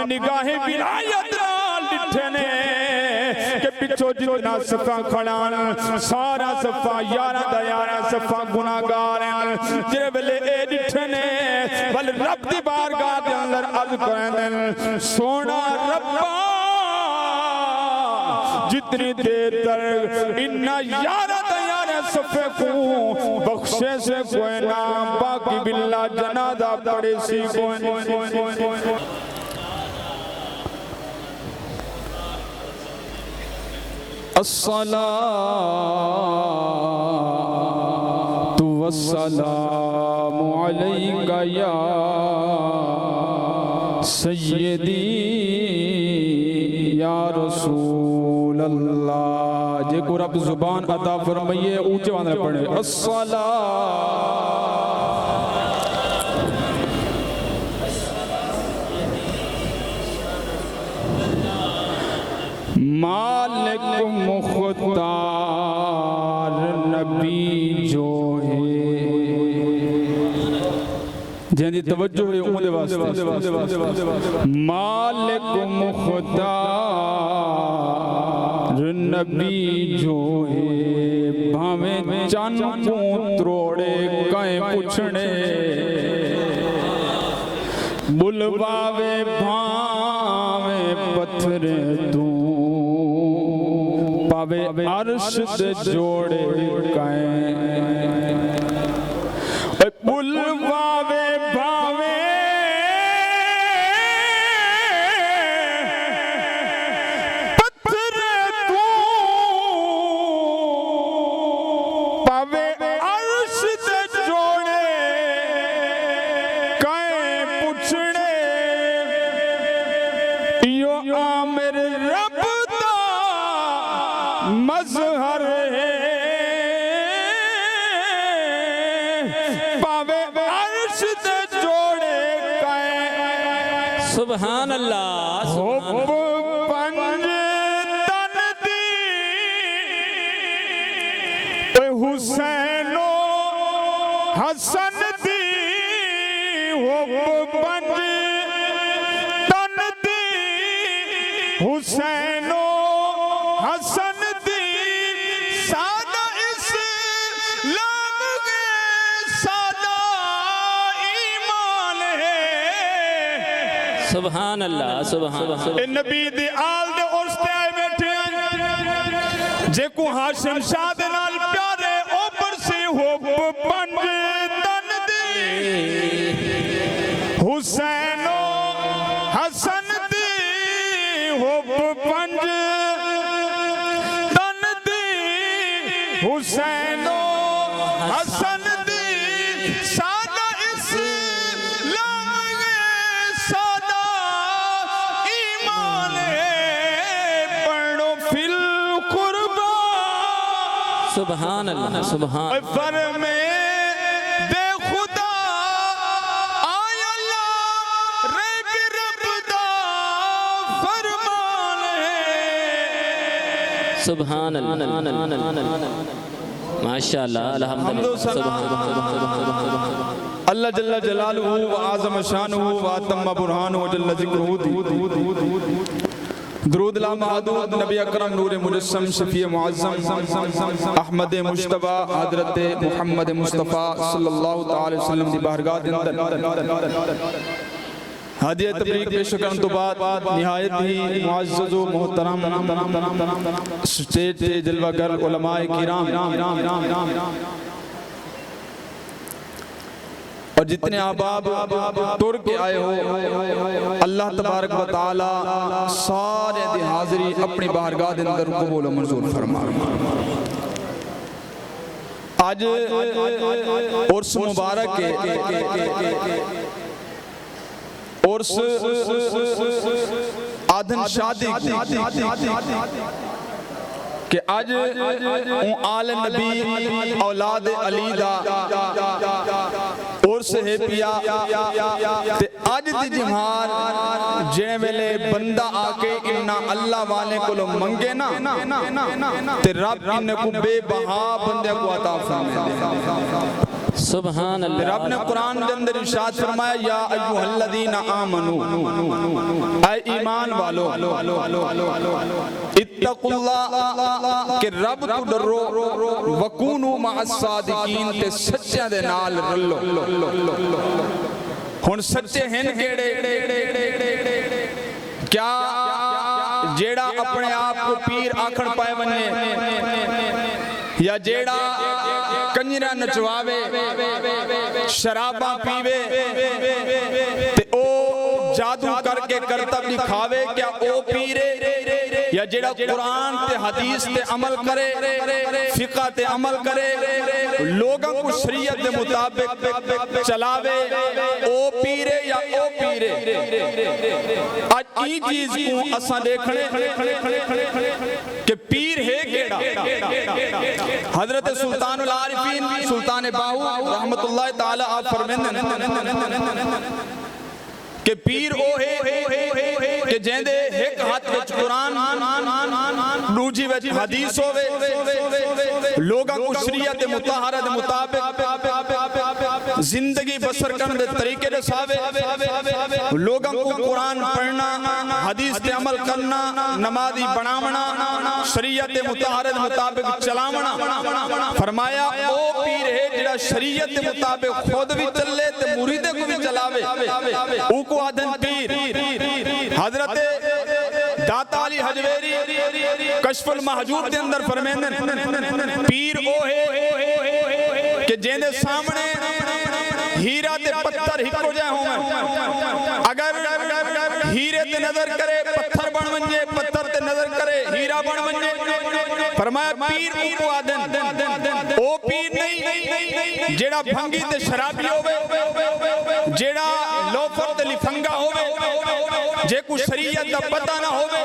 اپنے نگاہیں ولایت نال ڈٹھے نے کہ پچھو جتنا صفا کھڑان سارا صفا یارہ دا یارہ صفا گناہگار ہیں جرے بلے اے ڈٹھے نے بل رب دی بارگاہ دے اندر عرض کریں سونا ربا جتنی دیر تر انہا یارہ دا یارہ صفے کو بخشے سے کوئی نام باقی باللہ جنادہ پڑے سی کوئی الصلاة والسلام عليك يا سيدي يا رسول اللہ جے کو رب زبان عطا فرمائیے اونچے باندھنے پڑھے الصلاة مالک مختار نبی جو ہے جہاں توجہ ہے امدے واسطے مالک مختار نبی جو ہے بھامیں چان پوتروڑے کائیں پچھنے بلواوے بھامیں پتھرے دوں پاوے عرش دے جوڑے کائیں بلواوے بھامے پتھر تو پاوے عرش دے جوڑے کائیں پچھڑے یو آمر رب دا مظہر ہے سبحان اللہ حب پنج تن دی اے حسین و حسن دی حب پنج تن دی حسین و حسن دی سادہ اسلام کے سادہ ایمان ہے سبحان اللہ سبحان اللہ نبی دی آل دے عرصے آئے بیٹھے ہیں جے کو ہاشم شاہ دے نال پیارے اوپر سے حب پنج تن دی حسین و حسن دی حب پنج تن دی حسین و حسن سبحان اللہ سبحان فرمے دے خدا آیا اللہ رب رب دا فرمان ہے سبحان اللہ ماشاءاللہ الحمدللہ اللہ جل جلالہ و اعظم شانہ و اتم برہانہ و جل ذکرہ درود لا محدود نبی اکرم نور مجسم شفیع معظم احمد مجتبہ حضرت محمد مصطفیٰ صلی اللہ تعالی وسلم دی بارگاہ دے اندر ہدیہ تبریک پیش کرن تو بعد نہایت ہی معزز و محترم سٹیج تے جلوہ گر علماء کرام اور جتنے احباب تر کے آئے ہو اللہ تبارک و تعالی سارے دی حاضری اپنی بارگاہ دے اندر قبول و منظور فرما آج عرس مبارک کے عرس آدھن شادی کہ آج آل نبی اولاد علی دا عرس ہے پیا تے آج دی جمہار جے ویلے بندہ آکے انہا اللہ والے کو لو منگے نا تے رب انہیں کو بے بہا بندے کو عطا فرمائے سبحان اللہ رب نے قرآن کے اندر ارشاد فرمایا یا ایوہ الذین آمنو اے ایمان والو اتقوا اللہ کہ رب تو ڈرو وکونوا مع الصادقین تے سچیاں دے نال رلو ہن سچے ہیں کیڑے کیا جیڑا اپنے آپ کو پیر آکھن پائے بنے یا جیڑا کنجرا نچواوے شراباں پیوے تے او جادو کر کے کرتب دکھاوے کیا او پیرے یا جیڑا قرآن تے حدیث تے عمل کرے فقہ تے عمل کرے لوگوں کو شریعت دے مطابق چلاوے او پیرے یا او پیرے آج ای چیز کو اساں دیکھنے کہ پیر ہے کیڑا حضرت سلطان العارفین سلطان باہو رحمت اللہ تعالی آپ فرمیندے کہ پیر او ہے کہ جیندے ایک ہاتھ وچ قرآن دوجی وچ حدیث ہوئے لوگاں کو شریعت مطہرہ دے مطابق زندگی بسر کرنے دے طریقے دے ساوے لوگاں کو قرآن پڑھنا حدیث دے عمل کرنا نمازی بناونا شریعت مطہرہ دے مطابق چلاونا فرمایا او پیر ہے جڑا شریعت دے مطابق خود بھی چلے تے مریدے کو بھی چلاوے او کو آدھن پیر حضرت داتا علی حجویری کشف المحجوب دے اندر فرمیندن پیر او ہے کہ جیندے سامنے ہیرہ تے پتھر ہکو جائے ہوں اگر ہیرے تے نظر کرے پتھر بن ونجے پتھر تے نظر کرے ہیرہ بن ونجے فرمایا پیر او کو آدھن او پیر نہیں جیڑا بھنگی تے شرابی ہوئے جیڑا لوفر تے لفنگا ہوئے جے کو شریعت دا پتہ نہ ہوئے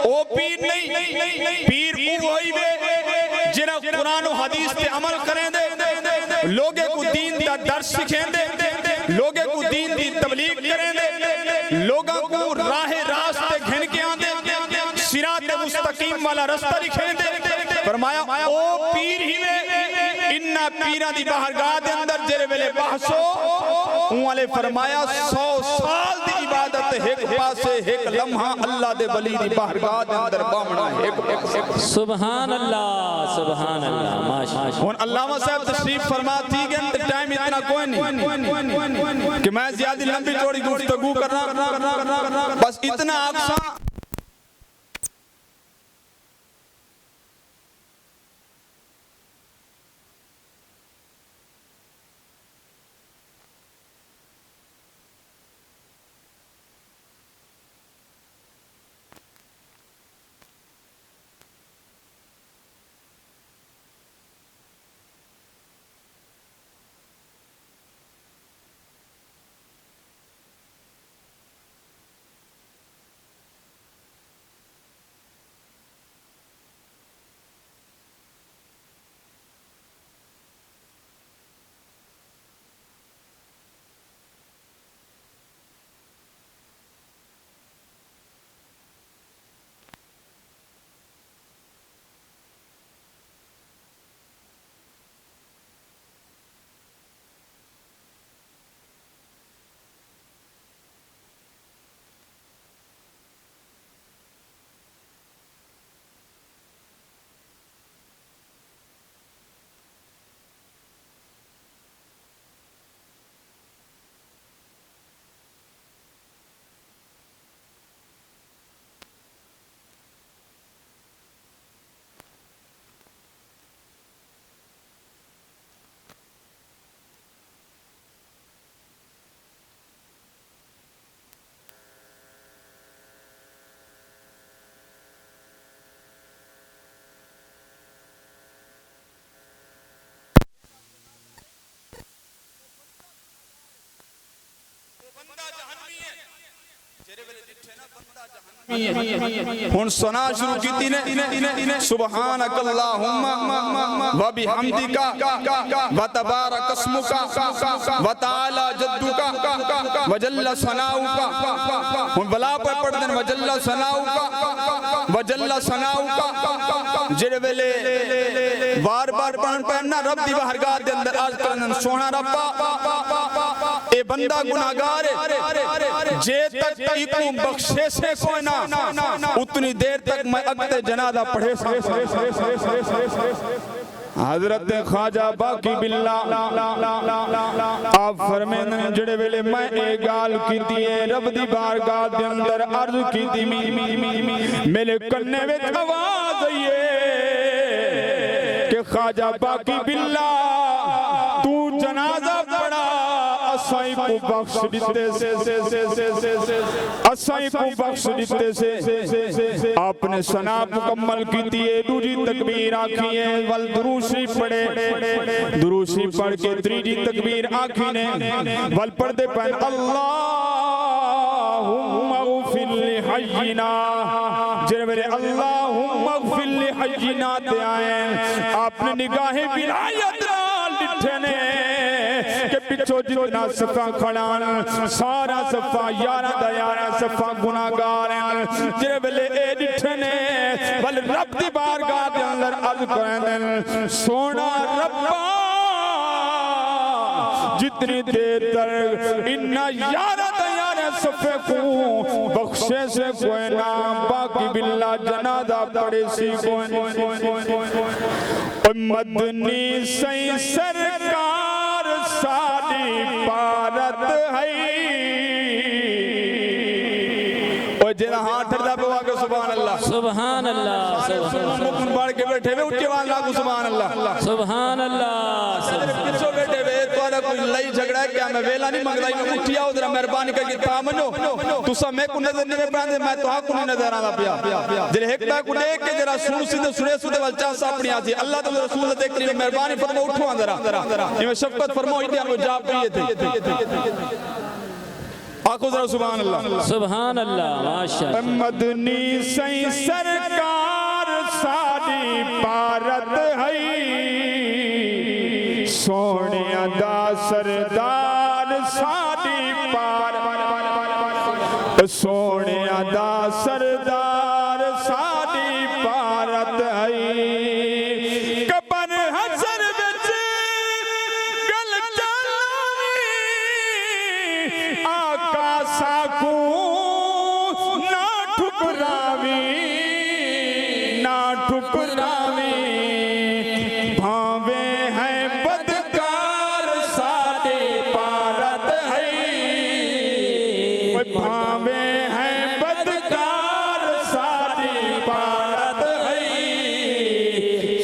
او پیر نہیں پیر او ہوئی وے جنہ قرآن و حدیث تے عمل کریں دے لوگے کو دین دا درس سکھیں دے لوگے کو دین دی تبلیغ کریں دے لوگوں کو راہ راست گھن کے آن دے صراط مستقیم والا رستہ لکھیں دے فرمایا او پیر ہی وے انہا پیرہ دی باہرگاہ دے اندر جرے ویلے بحثو انہوں فرمایا 100 سال دی عبادت ایک پاسے ایک لمحہ اللہ دے ولی دی باہرگاہ دے اندر بامنا ہے سبحان اللہ سبحان اللہ ماشاءاللہ ان علامہ صاحب تشریف فرماتی گئے ٹائم اتنا کوئی نہیں کہ میں زیادہ لمبی چوڑی گفتگو کر رہا بس اتنا آقسا ہن سنا شروع کیتی نے سبحانک اللہم و بحمدک و تبارک اسمک و تعالی جدک و جل ثناؤک ہن بلا پر پڑھ دیں و جل ثناؤک و جل ثناؤک جڑے ویلے بار بار پڑھن پہننا رب دی بارگاہ دے اندر عرض کرن سونا ربا اے اے بندہ گناہگار ہے جے تک تی کو بخشے سے کوئی نہ اتنی دیر تک میں اگتے جنازہ پڑھے حضرت خواجہ باقی باللہ آپ فرمین جڑے ویلے میں اے گال کی دیئے رب دی بارگاہ دے اندر عرض کی دی میرے کنے میں آواز آئیے کہ خواجہ باقی باللہ تو جنازہ پڑھا اسائی کو بخش دیتے سے اسائی کو بخش دیتے سے آپ نے ثنا مکمل کی دیئے دوجی تکبیر آکھیے والدروسی پڑھے دروسی پڑھ کے تریجی تکبیر آکھینے وال پڑھ دے پہن اللہم اغفر لحینا جنہے میرے اللہم اغفر لحینا تے آئیں آپ نے نگاہیں ولایت رال لٹھنے کہ پچھو جتنا صفحہ کھڑان سارا صفحہ یارہ دا یارہ صفحہ گناہگار ہیں جنہے بلے اے ڈٹھنے بل رب دی بارگاہ دے اندر عرض کریں سونا ربا جتنی دیر تر انہا یارہ دا یارہ صفحہ کو بخشے سے کوئی نام باقی باللہ جنازہ پڑے سی کوئی مدنی سی سرکار ساری پارت ہے اوہ جنہ ہاتھ اٹھا پہ واقع سبحان اللہ سبحان اللہ مکن بار کے بیٹھے ہوئے اٹھے والا کو سبحان اللہ سبحان اللہ پچھو بیٹھے ہوئے تو آدھا کوئی لئی جھگڑا ہے کیا میں ویلا نہیں منگلائی میں اٹھیا ہو درہ مہربانی کر کے تامنو تو سا میں کو نظر نہیں پہنے میں تو ہاں کو نہیں نظر آنا پیا جنہیں ایک میں کو لے کے جرہ سنو سیدھے سنے سوتے والچاہ سا اپنی آتی اللہ تو رسول اللہ دیکھ رہی مہربانی فرمو اٹھو اندرہ یہ میں شفقت فرمو ہی دیا میں جاب کریے تھے آنکھو ذرا سبحان اللہ سبحان اللہ ماشاءاللہ مدنی سی سرکار ساری پارت ہے سونے ادا سردار ساری پارت سونے ادا سردار ساری پارت ہے کبر حسر بچ گل چلاوی آقا ساکو نہ ٹھکراوی نہ ٹھکراوی بھاوے ہیں بدکار ساڑے پارت ہے بھاوے ہیں بدکار ساڑے پارت ہے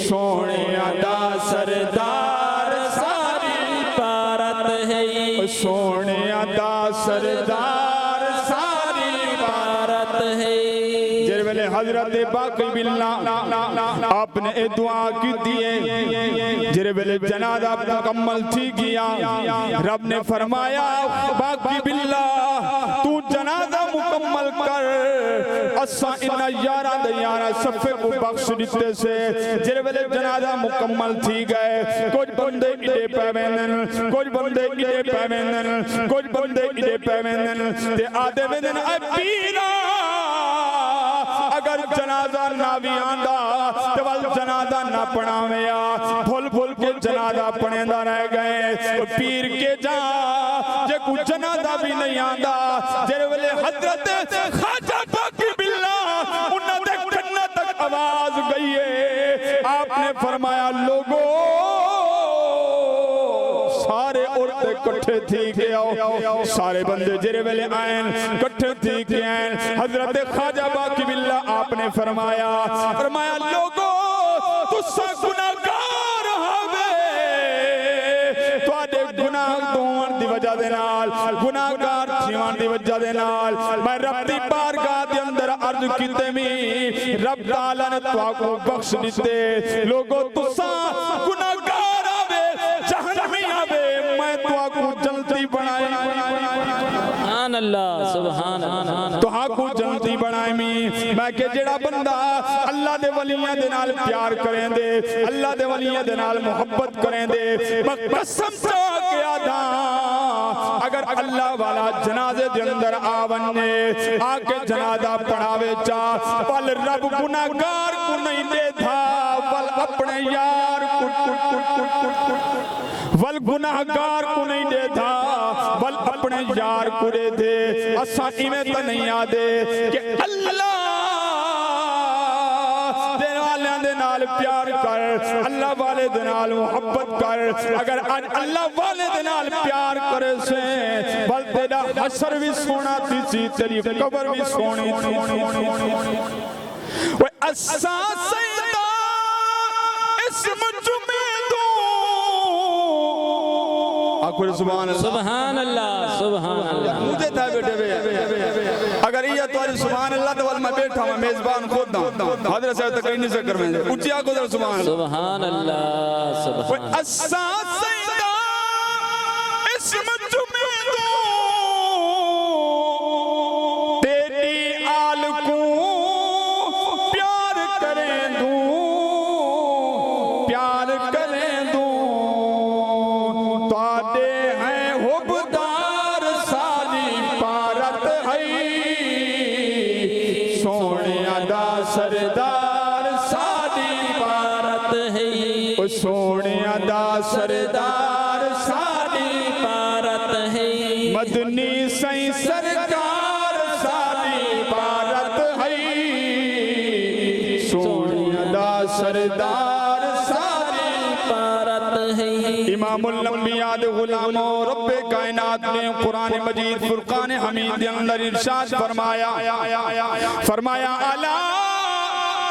سونے ادا سردار ساری پارت ہے سونے ادا سردار ساری پارت ہے جر ویلے حضرت باقی باللہ آپ نے اے دعا کی دیئے جر ویلے جنازہ مکمل تھی کیا رب نے فرمایا باقی باللہ تو جنازہ مکمل کر اسا انہ یارہ دیارہ صفحے کو بخش دیتے سے جر ویلے جنازہ مکمل تھی گئے کچھ بندے اڈے پیمینن کچھ بندے اڈے پیمینن کچھ بندے اڈے پیمینن تے آدھے ویدن اے پیرا اگر جنازہ نہ بھی آندہ تو وال جنازہ نہ پڑھاویا بھول بھول کے جنازہ پڑھیندہ رہ گئے پیر کے جہاں جے کو جنازہ بھی نہیں آندہ جے ویلے حضرت خواجہ باقی باللہ انہوں نے کنہ تک آواز گئی ہے آپ نے فرمایا لوگو سارے عورتیں کٹھے تھی کے آؤ سارے بندے جرے ویلے آئین کٹھے تھی کے آئین حضرت خواجہ باقی باللہ آپ نے فرمایا لوگو تسا گناہگار ہوئے تو آدھے گناہ دون دی وجہ دے نال گناہگار تھیوان دی وجہ دے نال میں رب دی بارگاہ دے اندر عرض کیتے میں رب تعالیٰ نے تو آکو بخش دیتے لوگو تسا گناہگار ہوئے جہنمی ہوئے میں تو آکو جلتی بنائے سبحان اللہ سبحان اللہ تو آکو جلتی بنائے میں کہ جڑا بندہ اللہ دے ولیاں دے نال پیار کریں دے اللہ دے ولیاں دے نال محبت کریں دے میں قسم چاہ کے آدھا اگر اللہ والا جنازے دے اندر آونے آکے جنازہ پڑھاوے چاہ پل رب گناہگار کو نہیں دے تھا پل اپنے یار ول گناہگار کو نہیں دے تھا ول اپنے یار کڑے دے اساں ایویں تے نہیں آدے کہ اللہ دے والیاں دے نال پیار کر اللہ والے دے نال محبت کر اگر اللہ والے دے نال پیار کرے سے بل تیرا حشر بھی سونا تھی تیری قبر بھی سونی تھی وہ اساں سیدہ اسم جمیدوں آخر سبحان اللہ سبحان اللہ سبحان اللہ مجھے تھا بیٹے بے اگر یہ تو سبحان اللہ تو میں بیٹھا ہوں میزبان خود ہوں حضرت صاحب تک نہیں ذکر میں اچھی آنکھوں در سبحان اللہ سبحان اللہ سبحان اللہ اساں سیدہ اسم جمیدوں تیری آل کو پیار کریں دوں پیار کریں دوں تواڈے ہیں حبدار ساری پارت ہے سونے ادا سردار ساری پارت ہے سونے ادا سردار ساری پارت ہے مدنی سائیں سرکار ساری پارت ہے سونے ادا سردار ساری پارت ہے امام الانبیاء غلام و رب کائنات نے قرآن مجید فرقان حمید اندر ارشاد فرمایا الا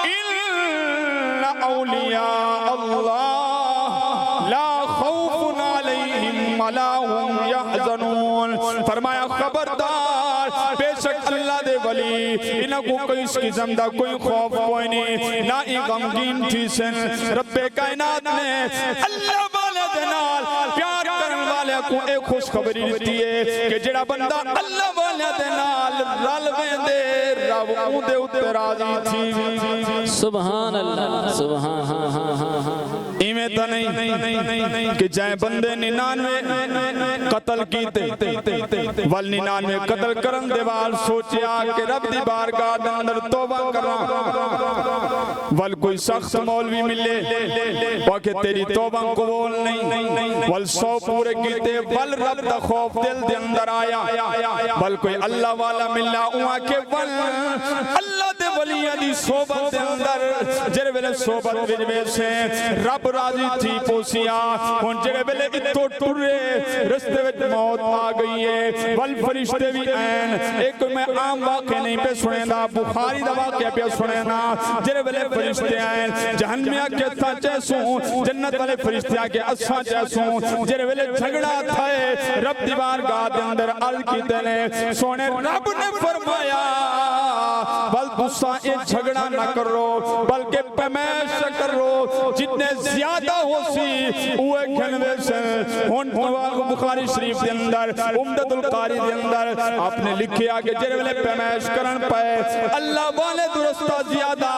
ان اولیاء اللہ لا خوف علیہم ولا هم یحزنون فرمایا خبردار بے شک اللہ دے ولی انہاں کو کوئی اس قسم دا کوئی خوف کوئی نہیں نہ ہی غمگین تھی سن رب کائنات نے اللہ والے دے نال پیار کرن والے کو ایک خوش خبری دیتی ہے کہ جڑا بندہ اللہ والے دے نال رل ویندے رب اون دے اوتے راضی تھی سبحان اللہ سبحان ایویں تا نہیں کہ جائیں بندے 99 قتل کیتے ول 99 قتل کرن دے وال سوچیا کہ رب دی بارگاہ دے اندر توبہ کراں ول کوئی سخت مولوی ملے وہ کہ تیری توبہ قبول نہیں ول 100 پورے کیتے ول رب دا خوف دل دے اندر آیا ول کوئی اللہ والا ملا اوہاں کہ ول اللہ دے ولیاں دی صحبت دے اندر جڑے ویلے صحبت وچ ویسے رب راضی تھی پوسیا ہن جڑے ویلے اتو ٹرے رستے وچ موت آ گئی ہے ول فرشتے بھی این ایک میں عام واقعہ نہیں پہ سنینا بخاری دا واقعہ پہ سنینا جڑے ویلے فرشتے آئیں جہنمیہ کے تھا چیسوں جنت والے فرشتے آگے اساں چیسوں جڑے ویلے جھگڑا تھا رب دیوار گاہ دے اندر عرض کی دینے سونے رب نے فرمایا بل تساں اے جھگڑا نہ کرو بلکہ پیمائش کرو جتنے زیادہ ہو سی اوے کھنوے سے ہون بخاری شریف دے اندر عمدت القاری دے اندر آپ نے لکھے آگے جڑے ویلے پیمائش کرن پائے اللہ والے درستہ زیادہ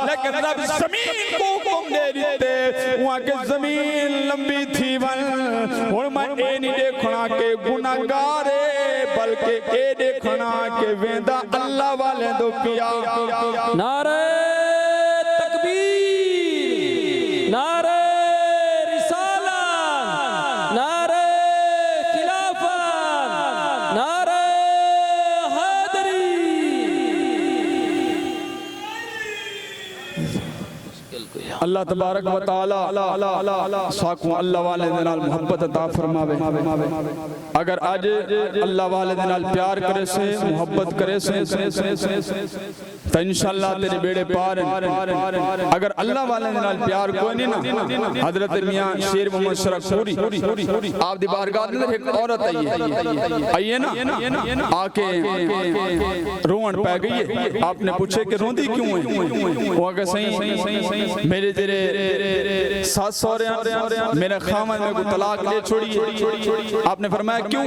لیکن رب زمین کو حکم دے دیتے وہاں کے زمین لمبی تھی ون اور میں اے نہیں دیکھنا کہ گناہگارے بلکہ اے دیکھنا کہ ویندہ اللہ والے دو پیا نعرہ تکبیر نعرہ رسالہ نعرہ خلافت نعرہ حیدری اللہ تبارک و تعالی ساکوں اللہ والے دنال محبت عطا فرماوے اگر آج اللہ والے دنال پیار کرے سے محبت کرے سے تو انشاءاللہ تیرے بیڑے پار ہیں اگر اللہ والے دنال پیار کوئی نہیں نا حضرت میاں شیر محمد شرک پوری آپ دی بارگاہ دے ایک عورت آئیے نا آکے روان پہ گئی ہے آپ نے پوچھے کہ روندی کیوں ہے وہ آگے صحیح میرے تیرے ساتھ سورے میرے خامن میں کو طلاق لے چھوڑی آپ نے فرمایا کیوں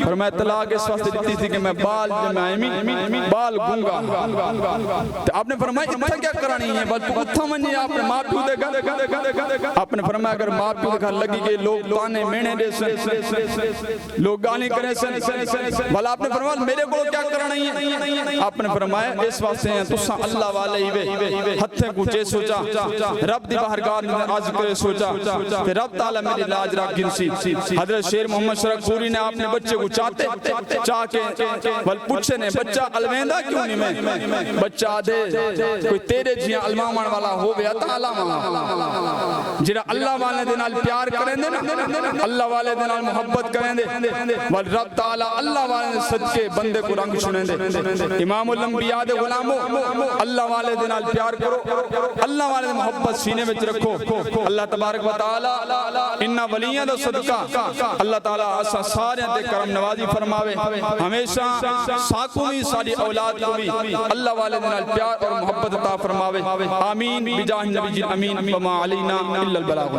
فرمایا طلاق اس واسطے دیتی تھی کہ میں بال جمائمی بال گونگا آپ نے فرمایا اتنا کیا کرانی ہے بل اتھا منی آپ نے ماں پیو دے گا آپ نے فرمایا اگر ماں پیو دے گھر لگی کہ لوگ تانے مینے دے سے لوگ گانے کریں سے بل آپ نے فرمایا میرے کو کیا کرانی ہے آپ نے فرمایا اس واسطے ہیں تسا اللہ والے ہی وے ہتھے کو چے سوچا رب دی بارگاہ میں عرض کرے سوچا کہ رب تعالیٰ میری لاج رکھ گنسی حضرت شیر محمد شرک پوری نے اپنے بچے کو چاہ کے بل پوچھے نے بچہ الویندہ کیوں نہیں میں بچہ دے کوئی تیرے جیاں المامان والا ہو گیا تعالیٰ والا جنہا اللہ والے دنال پیار کریں دے اللہ والے دنال محبت کریں دے بل رب تعالیٰ اللہ والے دن صدقے بندے کو رنگ چھنے دے امام الانبیاء دے غلاموں اللہ والے دنال پیار کرو اللہ والے دن محبت سینے میں رکھو اللہ تبارک و تعالیٰ انہا ولیاں دا صدقہ اللہ تعالیٰ آسا سارے دے کرم نوازی فرماوے ہمیشہ ساکوں بھی ساری اولاد کو بھی اللہ والے دنال پیار اور محبت عطا فرماوے آمین بجاہ نبی جی امین وما علینا الا البلاغ